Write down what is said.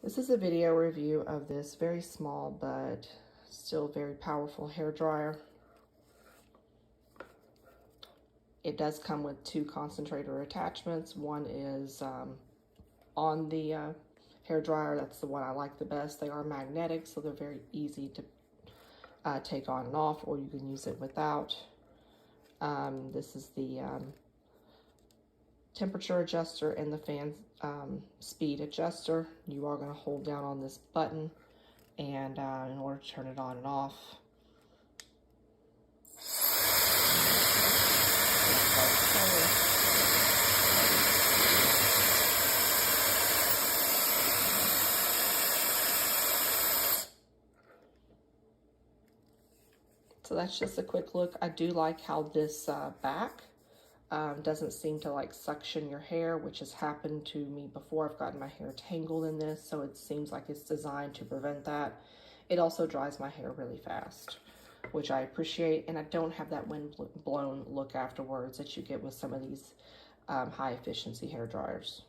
This is a video review of this very small but still very powerful hair dryer. It does come with two concentrator attachments. One is on the hair dryer. That's the one I like the best. They are magnetic, so they're very easy to take on and off, or you can use it without. This is the temperature adjuster and the fan speed adjuster. You are going to hold down on this button and in order to turn it on and off. So that's just a quick look. I do like how this back doesn't seem to like suction your hair, which has happened to me before. I've gotten my hair tangled in this, so it seems like it's designed to prevent that. It also dries my hair really fast, which I appreciate, and I don't have that wind blown look afterwards that you get with some of these high efficiency hair dryers.